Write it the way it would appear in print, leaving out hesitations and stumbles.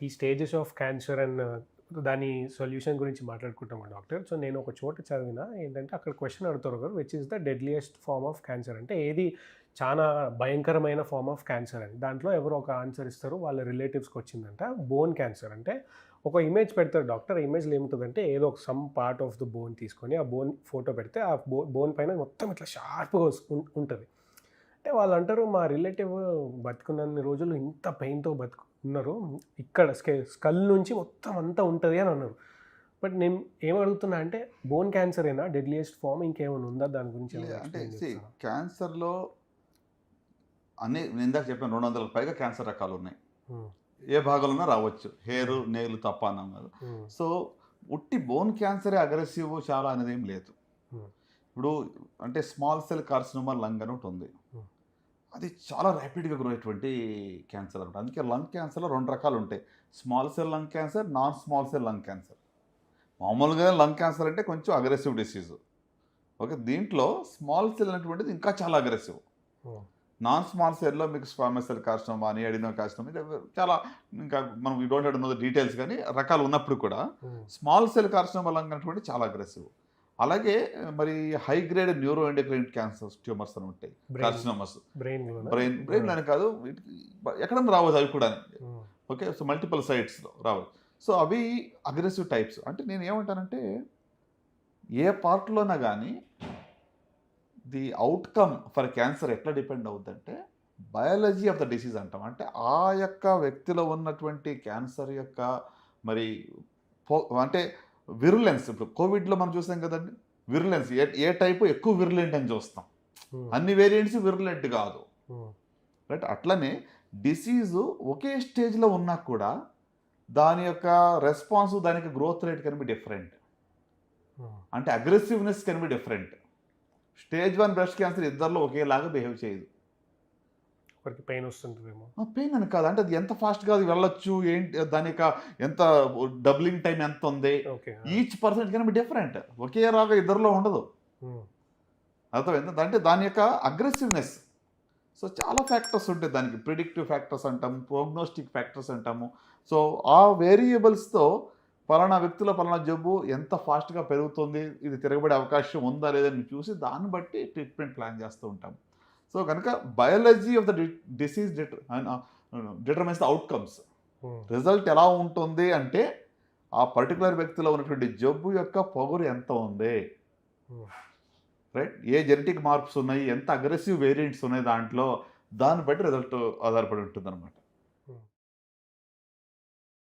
ఈ stages of cancer and దాని solution గురించి మాట్లాడుకుంటాము డాక్టర్. సో నేను ఒక చోట చదివిన ఏంటంటే అక్కడ క్వెషన్ అడుగుతారు which is the deadliest form of cancer అంటే ఏది చాలా భయంకరమైన ఫార్మ్ ఆఫ్ క్యాన్సర్ అని. దాంట్లో ఎవరో ఒక ఆన్సర్ ఇస్తారు. వాళ్ళ రిలేటివ్స్‌కి వచ్చిందంట బోన్ క్యాన్సర్. అంటే ఒక ఇమేజ్ పెడతారు డాక్టర్. ఆ ఇమేజ్‌లో ఏముంటదంటే ఏదో ఒక some part of the bone తీసుకొని ఆ బోన్ ఫోటో పెడితే ఆ బోన్ పైన మొత్తం ఇట్లా షార్ప్‌గా ఉంటది. అంటే వాళ్ళంటారు మా రిలేటివ్ బతికున్నన్ని రోజులు ఇంత పెయిన్‌తో ఉన్నారు. ఇక్కడ స్కల్ నుంచి మొత్తం అంతా ఉంటది అని అన్నారు. బట్ నేను ఏమడుగుతున్నా అంటే బోన్ క్యాన్సరేనా డెడ్లియెస్ట్ ఫార్మ్ ఇంకేమైనా ఉందా? దాని గురించి ఏమైనా అంటే ఎక్స్‌ప్లెయిన్ చేస్తారా? క్యాన్సర్‌లో నేను ఇందాక చెప్పాను 200లకు పైగా క్యాన్సర్ రకాలున్నాయి. హ్మ్. ఏ భాగంలోనైనా రావచ్చు. హెయిరు, హ్మ్. నెయిల్ తప్ప అన్నాం కదా! హ్మ్. సో, ఉట్టి బోన్ క్యాన్సరే అగ్రెసివ్ చాలా అనేదేం లేదు. హ్మ్. ఇప్పుడు అంటే స్మాల్ సెల్ కార్సినోమా లంగ్ అని ఒకటుంది. హ్మ్. అది చాలా ర్యాపిడ్‌గా గ్రో అయ్యేటువంటి క్యాన్సర్ అనమాట. అందుకే లంగ్ క్యాన్సర్‌లో 2 రకాలుంటాయి. Small cell lung cancer, non small cell lung cancer. మామూలుగా లంగ్ క్యాన్సర్ అంటే కొంచెం అగ్రెసివ్ డిసీజు. ఓకే. దీంట్లో స్మాల్ సెల్ అనేటువంటిది ఇంకా చాలా అగ్రెసివ్. హ్మ్. నాన్ స్మాల్ సెల్‌లో మీకు స్క్వామస్ సెల్ కార్సినోమా అని, అడినోకార్సినోమా ఇది చాలా ఇంకా మనం you don't have to know the details గానీ రకాలు ఉన్నప్పుడు కూడా హ్మ్. స్మాల్ సెల్ కార్సినోమా లంగ్ అనేటువంటిది చాలా అగ్రెసివ్. అలాగే మరి high grade neuro endocrine cancers tumours అని ఉంటాయి. Brain carcinomas. బ్రెయిన్‌లోనా? ఆ! బ్రెయిన్‌లోనే కాదు వీటికి ఎక్కడన్నా రావచ్చు అవి కూడాని. హ్మ్. ఓకే. సో, మల్టిపుల్ సైట్స్‌లో రావచ్చు. సో, అవి అగ్రెసివ్ టైప్స్. అంటే నేనేమంటానంటే ఏ పార్ట్‌లోనా గానీ ది ఔట్‌కమ్ ఫర్ క్యాన్సర్ ఎట్లా డిపెండ్ అవుద్దంటే, బయాలజీ ఆఫ్ ద డిసీజ్ అంటాం. అంటే ఆ యొక్క వ్యక్తిలో ఉన్నటువంటి క్యాన్సర్ యొక్క మరి పొ అంటే విరులెన్స్ ఇప్పుడు కోవిడ్‌లో మనం చూసాం కదండీ! విరులెన్స్ ఏ టైపు ఎక్కువ విరులెంట్ అని చూస్తాం. హ్మ్. అన్ని వేరియంట్స్ విరులెంట్ కాదు. హ్మ్. రైట్. అట్లనే డిసీజు ఒకే స్టేజ్‌లో ఉన్నా కూడా దాని యొక్క రెస్పాన్స్ దానికి growth rate can be different. హ్మ్. అంటే aggressiveness can be different. Stage 1 breast cancer ఇద్దరిలో ఒకేలాగా బిహేవ్ చేయదు. ఒకరికి పెయిన్ వస్తుంటదేమో. పెయిన్ అని కాదు. అంటే అది ఎంత ఫాస్ట్‌గా అది వెళ్ళొచ్చు, ఏంటి దాని యొక్క ఎంత డబ్లింగ్ టైమ్ ఎంతుంది? ఓకే. ఆ! Each person can be different. ఒకేలాగా ఇద్దరిలో ఉండదు. హ్మ్. అర్థమైందా? అంటే దాని యొక్క అగ్రెసివ్‌నెస్. సో, చాలా ఫ్యాక్టర్స్ ఉంటాయి దానికి. ప్రిడిక్టివ్ ఫ్యాక్టర్స్ అంటాము, ప్రోగ్నోస్టిక్ ఫ్యాక్టర్స్ అంటాము. సో, ఆ వేరియబుల్స్‌తో పలానా వ్యక్తిలో పలానా జబ్బు ఎంత ఫాస్ట్‌గా పెరుగుతుంది, ఇది తిరగబడే అవకాశం ఉందా లేదా అని చూసి దాన్ని బట్టి ట్రీట్మెంట్ ప్లాన్ చేస్తూ ఉంటాం. సో, గనక biology of the disease determines the outcomes. Hmm. Result ఎలా ఉంటుంది అంటే, ఆ పర్టిక్యులర్ వ్యక్తిలో ఉన్నటువంటి జబ్బు యొక్క పొగరు ఎంత ఉంది, హ్మ్. రైట్? ఏ జెనెటిక్ మార్ప్స్ ఉన్నాయి, ఎంత అగ్రెసివ్ వేరియంట్స్ ఉన్నాయి దాంట్లో, దాన్ని బట్టి రిజల్ట్ ఆధారపడి ఉంటుందనమాట.